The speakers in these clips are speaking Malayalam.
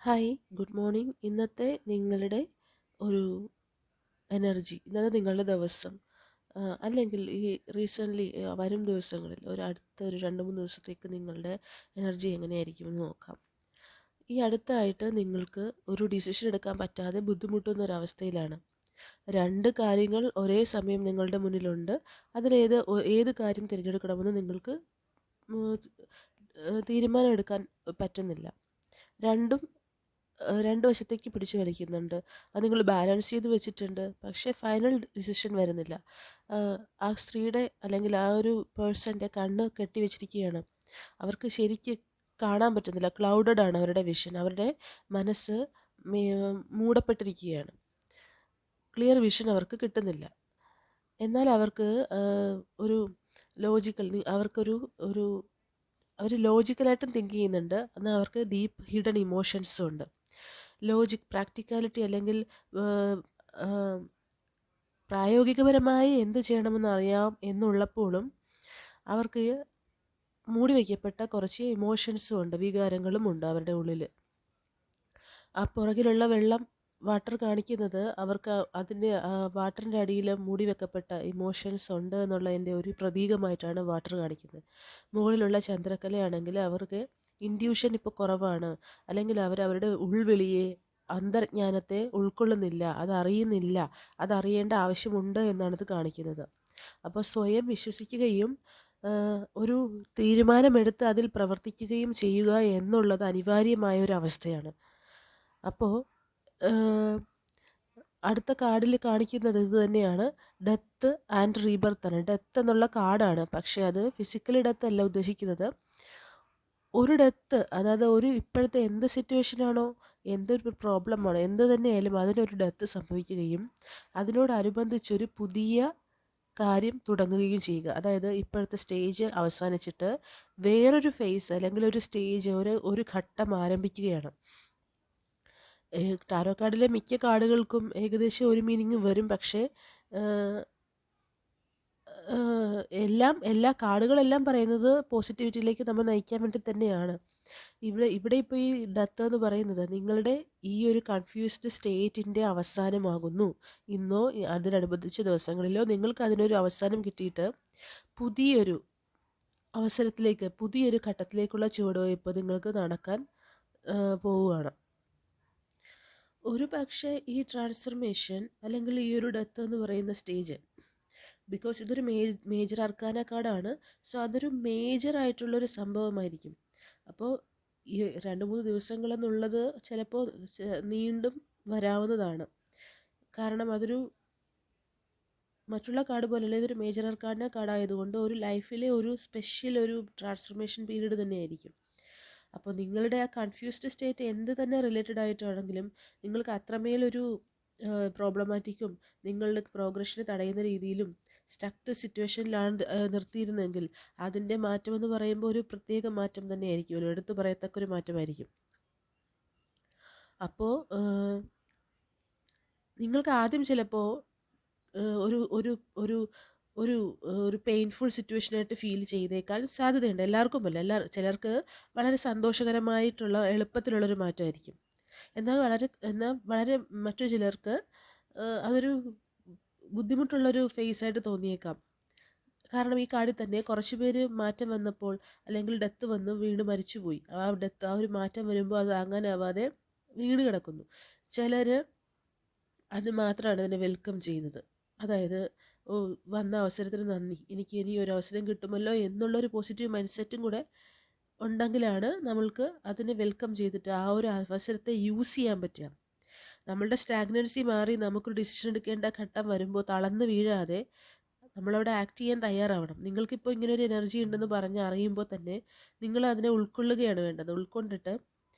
Hi, good morning. ഇന്നത്തെ നിങ്ങളുടെ ഒരു ഇന്നത്തെ നിങ്ങളുടെ ദിവസം അല്ലെങ്കിൽ ഈ റീസെൻ്റ്ലി വരും ദിവസങ്ങളിൽ അടുത്ത ഒരു 2-3 ദിവസത്തേക്ക് നിങ്ങളുടെ എനർജി എങ്ങനെയായിരിക്കുമെന്ന് നോക്കാം. ഈ അടുത്തായിട്ട് നിങ്ങൾക്ക് ഒരു ഡിസിഷൻ എടുക്കാൻ പറ്റാതെ ബുദ്ധിമുട്ടുന്ന ഒരവസ്ഥയിലാണ്. 2 കാര്യങ്ങൾ ഒരേ സമയം നിങ്ങളുടെ മുന്നിലുണ്ട്. ഏത് കാര്യം തിരഞ്ഞെടുക്കണമെന്ന് നിങ്ങൾക്ക് തീരുമാനം എടുക്കാൻ പറ്റുന്നില്ല. രണ്ടും രണ്ട് വശത്തേക്ക് പിടിച്ചു വലിക്കുന്നുണ്ട്. അത് നിങ്ങൾ ബാലൻസ് ചെയ്ത് വെച്ചിട്ടുണ്ട്. പക്ഷേ ഫൈനൽ ഡിസിഷൻ വരുന്നില്ല. ആ സ്ത്രീയുടെ അല്ലെങ്കിൽ ആ ഒരു പേഴ്സൻ്റെ കണ്ണ് കെട്ടി വെച്ചിരിക്കുകയാണ്. അവർക്ക് ശരിക്ക് കാണാൻ പറ്റുന്നില്ല. ക്ലൗഡഡ് ആണ് അവരുടെ വിഷൻ. അവരുടെ മനസ്സ് മൂടപ്പെട്ടിരിക്കുകയാണ്. ക്ലിയർ വിഷൻ അവർക്ക് കിട്ടുന്നില്ല. എന്നാൽ അവർക്ക് ഒരു അവർക്കൊരു ഒരു അവർ ലോജിക്കലായിട്ടും തിങ്ക് ചെയ്യുന്നുണ്ട്. എന്നാൽ അവർക്ക് ഡീപ്പ് ഹിഡൻ ഇമോഷൻസും ഉണ്ട്. പ്രാക്ടിക്കാലിറ്റി അല്ലെങ്കിൽ പ്രായോഗികപരമായി എന്ത് ചെയ്യണമെന്ന് അറിയാം എന്നുള്ളപ്പോഴും അവർക്ക് മൂടി വയ്ക്കപ്പെട്ട കുറച്ച് ഇമോഷൻസും ഉണ്ട്, വികാരങ്ങളും ഉണ്ട് അവരുടെ ഉള്ളിൽ. ആ പുറകിലുള്ള വാട്ടർ കാണിക്കുന്നത് അവർക്ക് അതിൻ്റെ വാട്ടറിൻ്റെ അടിയിൽ മൂടി വെക്കപ്പെട്ട ഇമോഷൻസ് ഉണ്ട് എന്നുള്ളതിൻ്റെ ഒരു പ്രതീകമായിട്ടാണ് വാട്ടർ കാണിക്കുന്നത്. മുകളിലുള്ള ചന്ദ്രക്കലയാണെങ്കിൽ അവർക്ക് ഇൻഡ്യൂഷൻ ഇപ്പോൾ കുറവാണ്, അല്ലെങ്കിൽ അവരുടെ ഉൾവിളിയെ അന്തർജ്ഞാനത്തെ ഉൾക്കൊള്ളുന്നില്ല, അതറിയുന്നില്ല, അതറിയേണ്ട ആവശ്യമുണ്ട് എന്നാണ് ഇത് കാണിക്കുന്നത്. അപ്പോൾ സ്വയം വിശ്വസിക്കുകയും ഒരു തീരുമാനമെടുത്ത് അതിൽ പ്രവർത്തിക്കുകയും ചെയ്യുക എന്നുള്ളത് അനിവാര്യമായ ഒരു അവസ്ഥയാണ്. അപ്പോൾ അടുത്ത കാർഡിൽ കാണിക്കുന്നത് ഇത് തന്നെയാണ്. ഡെത്ത് ആൻഡ് റീബർത്ത് ആണ്. ഡെത്ത് എന്നുള്ള കാർഡാണ്, പക്ഷേ അത് ഫിസിക്കലി ഡെത്ത് അല്ല ഉദ്ദേശിക്കുന്നത്. ഒരു ഡെത്ത്, അതായത് ഇപ്പോഴത്തെ എന്ത് സിറ്റുവേഷനാണോ, എന്തൊരു പ്രോബ്ലമാണോ, എന്ത് തന്നെയായാലും അതിനൊരു ഡെത്ത് സംഭവിക്കുകയും അതിനോടനുബന്ധിച്ചൊരു പുതിയ കാര്യം തുടങ്ങുകയും ചെയ്യുക. അതായത് ഇപ്പോഴത്തെ സ്റ്റേജ് അവസാനിച്ചിട്ട് വേറൊരു ഫേസ് അല്ലെങ്കിൽ ഒരു സ്റ്റേജ്, ഒരു ഘട്ടം ആരംഭിക്കുകയാണ്. ടാരോ കാർഡിലെ മിക്ക കാർഡുകൾക്കും ഏകദേശം ഒരു മീനിങ് വരും. പക്ഷേ എല്ലാ കാർഡുകളെല്ലാം പറയുന്നത് പോസിറ്റിവിറ്റിയിലേക്ക് നമ്മൾ നയിക്കാൻ വേണ്ടി തന്നെയാണ്. ഇവിടെ ഇപ്പോൾ ഈ ഡെത്ത് എന്ന് പറയുന്നത് നിങ്ങളുടെ ഈ ഒരു കൺഫ്യൂസ്ഡ് സ്റ്റേറ്റിൻ്റെ അവസാനമാകുന്നു. ഇന്നോ അതിനനുബന്ധിച്ച ദിവസങ്ങളിലോ നിങ്ങൾക്ക് അതിനൊരു അവസാനം കിട്ടിയിട്ട് പുതിയൊരു അവസരത്തിലേക്ക്, പുതിയൊരു ഘട്ടത്തിലേക്കുള്ള ചുവടുവയ്പ് നിങ്ങൾക്ക് നടക്കാൻ പോവുകയാണ്. ഒരു പക്ഷേ ഈ ട്രാൻസ്ഫർമേഷൻ അല്ലെങ്കിൽ ഈ ഒരു ഡെത്ത് എന്ന് പറയുന്ന സ്റ്റേജ്, ബിക്കോസ് ഇതൊരു മേജർ അർക്കാന കാർഡാണ്, സോ അതൊരു മേജർ ആയിട്ടുള്ളൊരു സംഭവമായിരിക്കും. അപ്പോൾ ഈ 2-3 ദിവസങ്ങളെന്നുള്ളത് ചിലപ്പോൾ നീണ്ടും വരാവുന്നതാണ്. കാരണം അതൊരു മറ്റുള്ള കാർഡ് പോലെയല്ല, ഇതൊരു മേജർ അർക്കാന കാർഡായതുകൊണ്ട് ഒരു ലൈഫിലെ ഒരു സ്പെഷ്യൽ ഒരു ട്രാൻസ്ഫർമേഷൻ പീരീഡ് തന്നെയായിരിക്കും. അപ്പോൾ നിങ്ങളുടെ ആ കൺഫ്യൂസ്ഡ് സ്റ്റേറ്റ് എന്ത് തന്നെ റിലേറ്റഡ് ആയിട്ടാണെങ്കിലും നിങ്ങൾക്ക് അത്രമേലൊരു പ്രോബ്ലമാറ്റിക്കും നിങ്ങളുടെ പ്രോഗ്രഷനെ തടയുന്ന രീതിയിലും സ്റ്റക്ഡ് സിറ്റുവേഷനിലാണ് നിർത്തിയിരുന്നെങ്കിൽ അതിൻ്റെ മാറ്റമെന്ന് പറയുമ്പോൾ ഒരു പ്രത്യേക മാറ്റം തന്നെയായിരിക്കും, എടുത്തു പറയത്തക്കൊരു മാറ്റമായിരിക്കും. അപ്പോൾ നിങ്ങൾക്ക് ആദ്യം ചിലപ്പോൾ ഒരു ഒരു ഒരു ഒരു ഒരു പെയിൻഫുൾ സിറ്റുവേഷനായിട്ട് ഫീൽ ചെയ്തേക്കാൻ സാധ്യതയുണ്ട്. എല്ലാവർക്കുമല്ല, ചിലർക്ക് വളരെ സന്തോഷകരമായിട്ടുള്ള എളുപ്പത്തിലുള്ളൊരു മാറ്റമായിരിക്കും. എന്നാൽ വളരെ മറ്റു ചിലർക്ക് അതൊരു ബുദ്ധിമുട്ടുള്ളൊരു ഫേസായിട്ട് തോന്നിയേക്കാം. കാരണം ഈ കാർഡിൽ തന്നെ കുറച്ച് പേര് മാറ്റം വന്നപ്പോൾ അല്ലെങ്കിൽ ഡെത്ത് വന്ന് വീണ്ടും മരിച്ചുപോയി. ആ ഒരു മാറ്റം വരുമ്പോൾ അത് അങ്ങനെ ആവാതെ വീണ് കിടക്കുന്നു. ചിലർ അത് മാത്രമാണ് അതിനെ വെൽക്കം ചെയ്യുന്നത്. അതായത് വന്ന അവസരത്തിന് നന്ദി, എനിക്ക് ഇനി ഒരു അവസരം കിട്ടുമല്ലോ എന്നുള്ളൊരു പോസിറ്റീവ് മൈൻഡ് സെറ്റും കൂടെ ഉണ്ടെങ്കിലാണ് നമ്മൾക്ക് അതിനെ വെൽക്കം ചെയ്തിട്ട് ആ ഒരു അവസരത്തെ യൂസ് ചെയ്യാൻ പറ്റുക. നമ്മളുടെ സ്റ്റാഗ്നൻസി മാറി നമുക്കൊരു ഡിസിഷൻ എടുക്കേണ്ട ഘട്ടം വരുമ്പോൾ തളർന്ന് വീഴാതെ നമ്മളവിടെ ആക്ട് ചെയ്യാൻ തയ്യാറാവണം. നിങ്ങൾക്കിപ്പോൾ ഇങ്ങനെ ഒരു എനർജി ഉണ്ടെന്ന് പറഞ്ഞ് അറിയുമ്പോൾ തന്നെ നിങ്ങൾ അതിനെ ഉൾക്കൊള്ളുകയാണ് വേണ്ടത്. ഉൾക്കൊണ്ടിട്ട്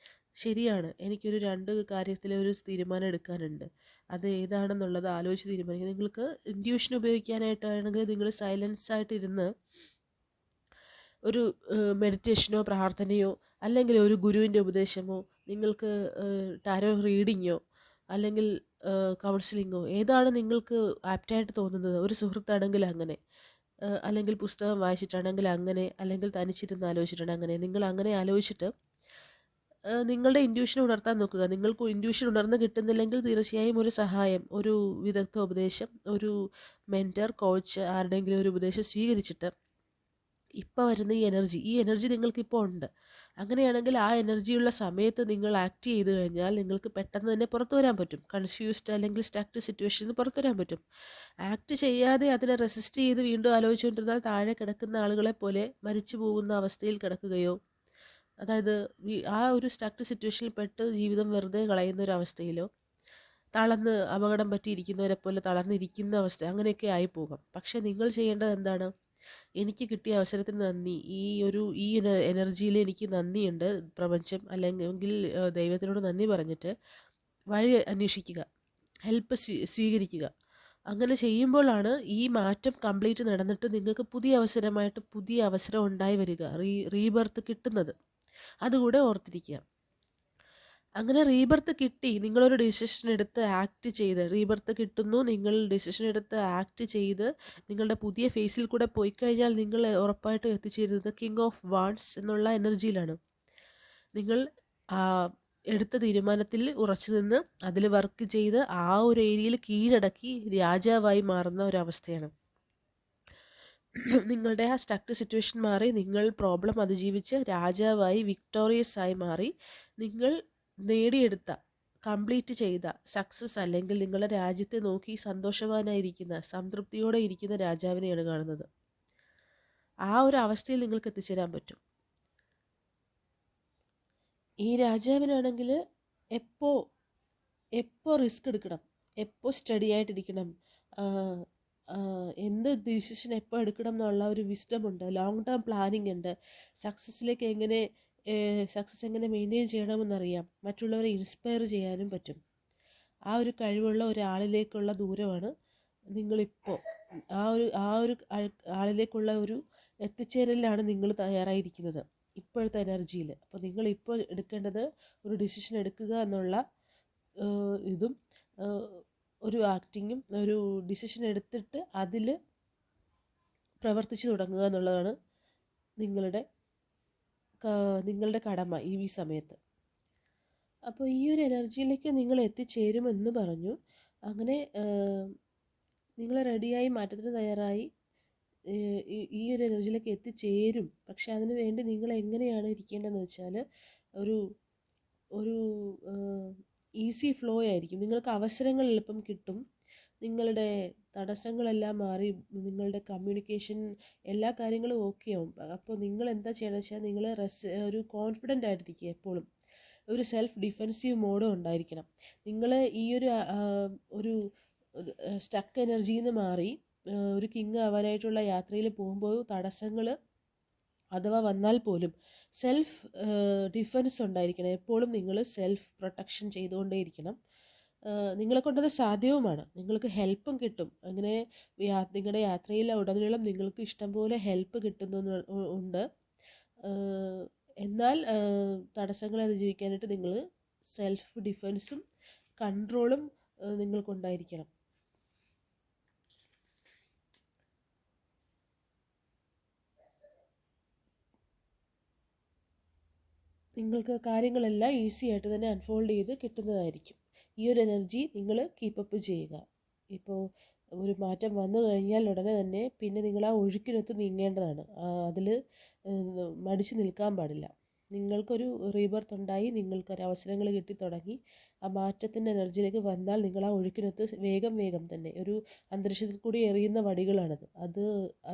ശരിയാണ്, എനിക്കൊരു 2 കാര്യത്തിൽ ഒരു തീരുമാനം എടുക്കാനുണ്ട്, അത് ഏതാണെന്നുള്ളത് ആലോചിച്ച് തീരുമാനിക്കുക. നിങ്ങൾക്ക് ഇൻറ്റ്യൂഷൻ ഉപയോഗിക്കാനായിട്ടാണെങ്കിൽ നിങ്ങൾ സൈലൻസ് ആയിട്ടിരുന്ന് ഒരു മെഡിറ്റേഷനോ പ്രാർത്ഥനയോ അല്ലെങ്കിൽ ഒരു ഗുരുവിൻ്റെ ഉപദേശമോ, നിങ്ങൾക്ക് ടാരോ റീഡിങ്ങോ അല്ലെങ്കിൽ കൗൺസിലിങ്ങോ ഏതാണ് നിങ്ങൾക്ക് ആപ്റ്റായിട്ട് തോന്നുന്നത്, ഒരു സുഹൃത്താണെങ്കിൽ അങ്ങനെ, അല്ലെങ്കിൽ പുസ്തകം വായിച്ചിട്ടാണെങ്കിൽ അങ്ങനെ, അല്ലെങ്കിൽ തനിച്ചിരുന്ന് ആലോചിച്ചിട്ടാണെങ്കിൽ അങ്ങനെ, നിങ്ങൾ അങ്ങനെ ആലോചിച്ചിട്ട് നിങ്ങളുടെ ഇൻറ്റ്യൂഷൻ ഉണർത്താൻ നോക്കുക. നിങ്ങൾക്ക് ഇൻറ്റ്യൂഷൻ ഉണർന്ന് കിട്ടുന്നില്ലെങ്കിൽ തീർച്ചയായും ഒരു സഹായം, ഒരു വിദഗ്ധ ഉപദേശം, ഒരു മെൻറ്റർ, കോച്ച്, ആരുടെയെങ്കിലും ഒരു ഉപദേശം സ്വീകരിച്ചിട്ട് ഇപ്പോൾ വരുന്ന ഈ എനർജി നിങ്ങൾക്കിപ്പോൾ ഉണ്ട്. അങ്ങനെയാണെങ്കിൽ ആ എനർജിയുള്ള സമയത്ത് നിങ്ങൾ ആക്ട് ചെയ്ത് കഴിഞ്ഞാൽ നിങ്ങൾക്ക് പെട്ടെന്ന് തന്നെ പുറത്തു വരാൻ പറ്റും. കൺഫ്യൂസ്ഡ് അല്ലെങ്കിൽ സ്റ്റക്ഡ് സിറ്റുവേഷനിൽ നിന്ന് പുറത്തു വരാൻ പറ്റും. ആക്ട് ചെയ്യാതെ അതിനെ റെസിസ്റ്റ് ചെയ്ത് വീണ്ടും ആലോചിച്ചുകൊണ്ടിരുന്നാൽ താഴെ കിടക്കുന്ന ആളുകളെ പോലെ മരിച്ചു പോകുന്ന അവസ്ഥയിൽ കിടക്കുകയോ, അതായത് ആ ഒരു സ്റ്റക്ഡ് സിറ്റുവേഷനിൽ പെട്ട് ജീവിതം വെറുതെ കളയുന്ന ഒരു അവസ്ഥയിലോ, തളർന്ന് അപകടം പറ്റിയിരിക്കുന്നവരെ പോലെ തളർന്നിരിക്കുന്ന അവസ്ഥ, അങ്ങനെയൊക്കെ ആയി പോകാം. പക്ഷേ നിങ്ങൾ ചെയ്യേണ്ടത് എന്താണ്? എനിക്ക് കിട്ടിയ അവസരത്തിന് നന്ദി, ഈ എനർജിയിൽ എനിക്ക് നന്ദിയുണ്ട് പ്രപഞ്ചം അല്ലെങ്കിൽ ദൈവത്തിനോട് നന്ദി പറഞ്ഞിട്ട് വഴി അന്വേഷിക്കുക, ഹെൽപ്പ് സ്വീകരിക്കുക. അങ്ങനെ ചെയ്യുമ്പോഴാണ് ഈ മാറ്റം കംപ്ലീറ്റ് നടന്നിട്ട് നിങ്ങൾക്ക് പുതിയ അവസരം ഉണ്ടായി വരിക, റീബർത്ത് കിട്ടുന്നത്. അതുകൂടെ ഓർത്തിരിക്കുക. അങ്ങനെ റീബർത്ത് കിട്ടി, നിങ്ങളൊരു ഡിസിഷൻ എടുത്ത് ആക്ട് ചെയ്ത്, റീബർത്ത് കിട്ടുന്നു, നിങ്ങൾ ഡിസിഷൻ എടുത്ത് ആക്ട് ചെയ്ത് നിങ്ങളുടെ പുതിയ ഫേസിൽ കൂടെ പോയി കഴിഞ്ഞാൽ നിങ്ങൾ ഉറപ്പായിട്ടും എത്തിച്ചേരുന്നത് കിങ് ഓഫ് വാൺസ് എന്നുള്ള എനർജിയിലാണ്. നിങ്ങൾ എടുത്ത തീരുമാനത്തിൽ ഉറച്ചു നിന്ന് അതിൽ വർക്ക് ചെയ്ത് ആ ഒരു ഏരിയയിൽ കീഴടക്കി രാജാവായി മാറുന്ന ഒരവസ്ഥയാണ്. നിങ്ങളുടെ ആ സ്റ്റക്ട് സിറ്റുവേഷൻ മാറി, നിങ്ങൾ പ്രോബ്ലം അതിജീവിച്ച് രാജാവായി വിക്ടോറിയസ് ആയി മാറി, നിങ്ങൾ നേടിയെടുത്ത, കംപ്ലീറ്റ് ചെയ്ത സക്സസ്, അല്ലെങ്കിൽ നിങ്ങളുടെ രാജ്യത്തെ നോക്കി സന്തോഷവാനായിരിക്കുന്ന, സംതൃപ്തിയോടെ ഇരിക്കുന്ന രാജാവിനെയാണ് കാണുന്നത്. ആ ഒരു അവസ്ഥയിൽ നിങ്ങൾക്ക് എത്തിച്ചേരാൻ പറ്റും. ഈ രാജാവിനാണെങ്കിൽ എപ്പോൾ റിസ്ക് എടുക്കണം, എപ്പോൾ സ്റ്റഡി ആയിട്ടിരിക്കണം, എന്ത് ഡിസിഷൻ എപ്പോൾ എടുക്കണം എന്നുള്ള ഒരു വിസ്ഡം ഉണ്ട്, ലോങ് ടേം പ്ലാനിങ് ഉണ്ട്, സക്സസ് എങ്ങനെ മെയിൻറ്റെയിൻ ചെയ്യണമെന്നറിയാം, മറ്റുള്ളവരെ ഇൻസ്പയർ ചെയ്യാനും പറ്റും. ആ ഒരു കഴിവുള്ള ഒരാളിലേക്കുള്ള ദൂരമാണ് നിങ്ങളിപ്പോൾ, ആ ഒരു ആളിലേക്കുള്ള ഒരു എത്തിച്ചേരലിലാണ് നിങ്ങൾ തയ്യാറായിരിക്കുന്നത് ഇപ്പോഴത്തെ എനർജിയിൽ. അപ്പോൾ നിങ്ങളിപ്പോൾ എടുക്കേണ്ടത് ഒരു ഡിസിഷൻ എടുക്കുക എന്നുള്ള ഇതും ഒരു ആക്ടിങ്ങും, ഒരു ഡിസിഷൻ എടുത്തിട്ട് അതിൽ പ്രവർത്തിച്ചു തുടങ്ങുക എന്നുള്ളതാണ് നിങ്ങളുടെ കടമ ഈ സമയത്ത്. അപ്പോൾ ഈ ഒരു എനർജിയിലേക്ക് നിങ്ങൾ എത്തിച്ചേരുമെന്ന് പറഞ്ഞു. അങ്ങനെ നിങ്ങൾ റെഡിയായി, മാറ്റത്തിന് തയ്യാറായി ഈ ഒരു എനർജിയിലേക്ക് എത്തിച്ചേരും. പക്ഷെ അതിനു വേണ്ടി നിങ്ങൾ എങ്ങനെയാണ് ഇരിക്കേണ്ടതെന്ന് വെച്ചാൽ ഒരു ഈസി ഫ്ലോ ആയിരിക്കും. നിങ്ങൾക്ക് അവസരങ്ങൾ എളുപ്പം കിട്ടും, നിങ്ങളുടെ തടസ്സങ്ങളെല്ലാം മാറി, നിങ്ങളുടെ കമ്മ്യൂണിക്കേഷൻ എല്ലാ കാര്യങ്ങളും ഓക്കെ ആവും. അപ്പോൾ നിങ്ങൾ എന്താ ചെയ്യണമെന്ന് വെച്ചാൽ നിങ്ങൾ ഒരു കോൺഫിഡൻ്റ് ആയിട്ടിരിക്കുക, എപ്പോഴും ഒരു സെൽഫ് ഡിഫെൻസീവ് മോഡും ഉണ്ടായിരിക്കണം. നിങ്ങൾ ഈ ഒരു സ്റ്റക്ക് എനർജിയിൽ നിന്ന് മാറി ഒരു കിങ് ആവാനായിട്ടുള്ള യാത്രയിൽ പോകുമ്പോൾ തടസ്സങ്ങൾ അഥവാ വന്നാൽ പോലും സെൽഫ് ഡിഫെൻസ് ഉണ്ടായിരിക്കണം. എപ്പോഴും നിങ്ങൾ സെൽഫ് പ്രൊട്ടക്ഷൻ ചെയ്തുകൊണ്ടേയിരിക്കണം. നിങ്ങളെ കൊണ്ടത് സാധ്യവുമാണ്, നിങ്ങൾക്ക് ഹെൽപ്പും കിട്ടും. അങ്ങനെ നിങ്ങളുടെ യാത്രയിൽ ഉടനീളം നിങ്ങൾക്ക് ഇഷ്ടംപോലെ ഹെൽപ്പ് ഉണ്ട്. എന്നാൽ തടസ്സങ്ങളെ അതിജീവിക്കാനായിട്ട് നിങ്ങൾ സെൽഫ് ഡിഫെൻസും കൺട്രോളും നിങ്ങൾക്കുണ്ടായിരിക്കണം. നിങ്ങൾക്ക് കാര്യങ്ങളെല്ലാം ഈസി ആയിട്ട് തന്നെ അൺഫോൾഡ് ചെയ്ത് കിട്ടുന്നതായിരിക്കും. ഈ ഒരു എനർജി നിങ്ങൾ കീപ്പപ്പ് ചെയ്യുക. ഇപ്പോൾ ഒരു മാറ്റം വന്നു കഴിഞ്ഞാൽ ഉടനെ തന്നെ പിന്നെ നിങ്ങൾ ആ ഒഴുക്കിനൊത്ത് നീങ്ങേണ്ടതാണ്. അതിൽ മടിച്ചു നിൽക്കാൻ പാടില്ല. നിങ്ങൾക്കൊരു റീബർത്ത് ഉണ്ടായി, നിങ്ങൾക്കൊരു അവസരങ്ങൾ കിട്ടി തുടങ്ങി, ആ മാറ്റത്തിൻ്റെ എനർജിയിലേക്ക് വന്നാൽ നിങ്ങൾ ആ ഒഴുക്കിനൊത്ത് വേഗം തന്നെ, ഒരു അന്തരീക്ഷത്തിൽ കൂടി എറിയുന്ന വടികളാണത്,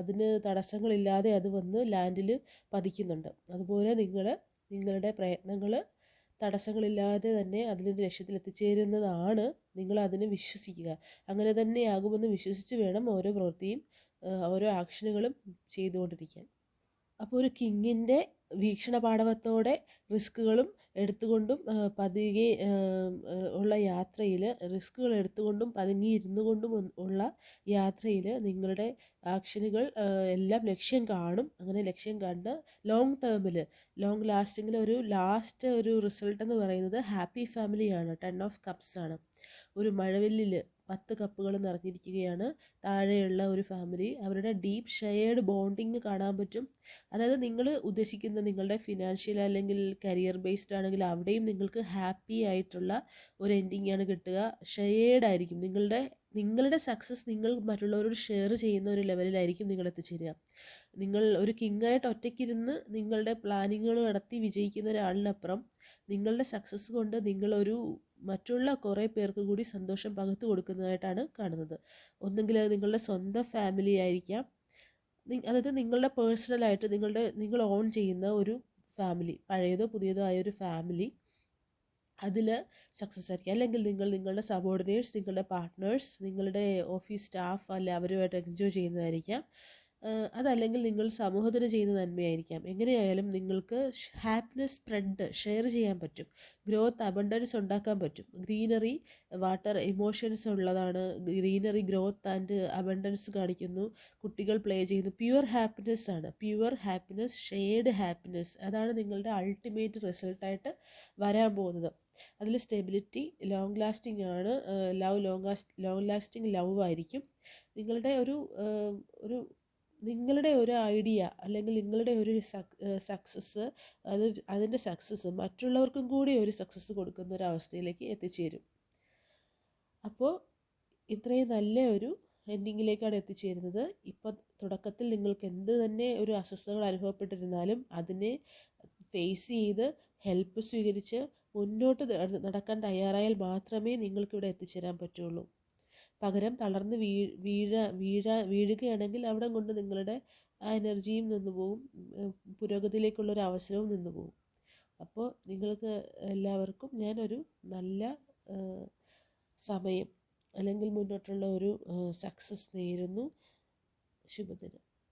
അതിന് തടസ്സങ്ങളില്ലാതെ അത് വന്ന് ലാൻഡിൽ പതിക്കുന്നുണ്ട്. അതുപോലെ നിങ്ങളുടെ പ്രയത്നങ്ങൾ തടസ്സങ്ങളില്ലാതെ തന്നെ അതിൻ്റെ ലക്ഷ്യത്തിൽ എത്തിച്ചേരുന്നതാണ്. നിങ്ങൾ അതിനെ വിശ്വസിക്കുക. അങ്ങനെ തന്നെയാകുമെന്ന് വിശ്വസിച്ച് വേണം ഓരോ പ്രവൃത്തിയും ഓരോ ആക്ഷനുകളും ചെയ്തുകൊണ്ടിരിക്കാൻ. അപ്പോൾ ഒരു കിങ്ങിൻ്റെ വീക്ഷണപാടവത്തോടെ റിസ്കുകളും എടുത്തുകൊണ്ടും പതിയെ ഉള്ള യാത്രയിൽ, റിസ്കുകൾ എടുത്തുകൊണ്ടും പതുങ്ങിയിരുന്നു കൊണ്ടും ഉള്ള യാത്രയിൽ നിങ്ങളുടെ ആക്ഷനുകൾ എല്ലാം ലക്ഷ്യം കാണും. അങ്ങനെ ലക്ഷ്യം കണ്ട് ലോങ് ലാസ്റ്റിങ്ങിൽ ഒരു റിസൾട്ട് എന്ന് പറയുന്നത് ഹാപ്പി ഫാമിലിയാണ്, 10 ഓഫ് കപ്സ് ആണ്. ഒരു മഴവില്ലിൽ 10 കപ്പുകൾ നിറഞ്ഞിരിക്കുകയാണ്. താഴെയുള്ള ഒരു ഫാമിലി അവരുടെ ഡീപ്പ് ഷെയർഡ് ബോണ്ടിങ് കാണാൻ പറ്റും. അതായത് നിങ്ങൾ ഉദ്ദേശിക്കുന്ന നിങ്ങളുടെ ഫിനാൻഷ്യൽ അല്ലെങ്കിൽ കരിയർ ബേസ്ഡ് ആണെങ്കിൽ അവിടെയും നിങ്ങൾക്ക് ഹാപ്പി ആയിട്ടുള്ള ഒരു എൻഡിങ് ആണ് കിട്ടുക. ഷെയർഡ് ആയിരിക്കും നിങ്ങളുടെ സക്സസ് നിങ്ങൾ മറ്റുള്ളവരോട് ഷെയർ ചെയ്യുന്ന ഒരു ലെവലിലായിരിക്കും നിങ്ങൾ എത്തിച്ചേരുക. നിങ്ങൾ ഒരു കിങ്ങായിട്ട് ഒറ്റയ്ക്കിരുന്ന് നിങ്ങളുടെ പ്ലാനിങ്ങുകൾ നടത്തി വിജയിക്കുന്ന ഒരാളിനപ്പുറം നിങ്ങളുടെ സക്സസ് കൊണ്ട് നിങ്ങളൊരു മറ്റുള്ള കുറേ പേർക്ക് കൂടി സന്തോഷം പകർത്തു കൊടുക്കുന്നതായിട്ടാണ് കാണുന്നത്. ഒന്നെങ്കിൽ അത് നിങ്ങളുടെ സ്വന്തം ഫാമിലി ആയിരിക്കാം, അതായത് നിങ്ങളുടെ പേഴ്സണലായിട്ട് നിങ്ങൾ ഓൺ ചെയ്യുന്ന ഒരു ഫാമിലി, പഴയതോ പുതിയതോ ആയ ഒരു ഫാമിലി, അതിൽ സക്സസ് ആയിരിക്കും. അല്ലെങ്കിൽ നിങ്ങളുടെ സബോർഡിനേറ്റ്സ്, നിങ്ങളുടെ പാർട്ട്നേഴ്സ്, നിങ്ങളുടെ ഓഫീസ് സ്റ്റാഫ് അല്ല അവരുമായിട്ട് എൻജോയ് ചെയ്യുന്നതായിരിക്കാം. അതല്ലെങ്കിൽ നിങ്ങൾ സമൂഹത്തിന് ചെയ്യുന്ന നന്മയായിരിക്കാം. എങ്ങനെയായാലും നിങ്ങൾക്ക് ഹാപ്പിനെസ് സ്പ്രെഡ് ഷെയർ ചെയ്യാൻ പറ്റും. ഗ്രോത്ത് അബണ്ടൻസ് ഉണ്ടാക്കാൻ പറ്റും. ഗ്രീനറി വാട്ടർ ഇമോഷൻസ് ഉള്ളതാണ്. ഗ്രീനറി ഗ്രോത്ത് ആൻഡ് അബണ്ടൻസ് കാണിക്കുന്നു. കുട്ടികൾ പ്ലേ ചെയ്യുന്നു. പ്യുവർ ഹാപ്പിനെസ് ആണ്. പ്യുവർ ഹാപ്പിനെസ്, ഷെയർഡ് ഹാപ്പിനെസ്, അതാണ് നിങ്ങളുടെ അൾട്ടിമേറ്റ് റിസൾട്ടായിട്ട് വരാൻ പോകുന്നത്. അതിൽ സ്റ്റെബിലിറ്റി, ലോങ് ലാസ്റ്റിംഗ് ആണ്. ലോങ് ലാസ്റ്റിംഗ് ലവ് ആയിരിക്കും. നിങ്ങളുടെ ഒരു ഐഡിയ അല്ലെങ്കിൽ നിങ്ങളുടെ ഒരു സക്സസ്, അതിൻ്റെ സക്സസ് മറ്റുള്ളവർക്കും കൂടി ഒരു സക്സസ് കൊടുക്കുന്ന ഒരു അവസ്ഥയിലേക്ക് എത്തിച്ചേരും. അപ്പോൾ ഇത്രയും നല്ല ഒരു എൻഡിങ്ങിലേക്കാണ് എത്തിച്ചേരുന്നത്. ഇപ്പോൾ തുടക്കത്തിൽ നിങ്ങൾക്ക് എന്ത് തന്നെ ഒരു അസ്വസ്ഥതകൾ അനുഭവപ്പെട്ടിരുന്നാലും അതിനെ ഫേസ് ചെയ്ത് ഹെൽപ്പ് സ്വീകരിച്ച് മുന്നോട്ട് നടക്കാൻ തയ്യാറായാൽ മാത്രമേ നിങ്ങൾക്കിവിടെ എത്തിച്ചേരാൻ പറ്റുള്ളൂ. പകരം തളർന്ന് വീഴുകയാണെങ്കിൽ അവിടെ കൊണ്ട് നിങ്ങളുടെ ആ എനർജിയും നിന്നു പോകും, പുരോഗതിയിലേക്കുള്ളൊരു അവസരവും നിന്നു പോകും. അപ്പോൾ നിങ്ങൾക്ക് എല്ലാവർക്കും ഞാനൊരു നല്ല സമയം അല്ലെങ്കിൽ മുന്നോട്ടുള്ള ഒരു സക്സസ് നേരുന്നു. ശുഭദിനം.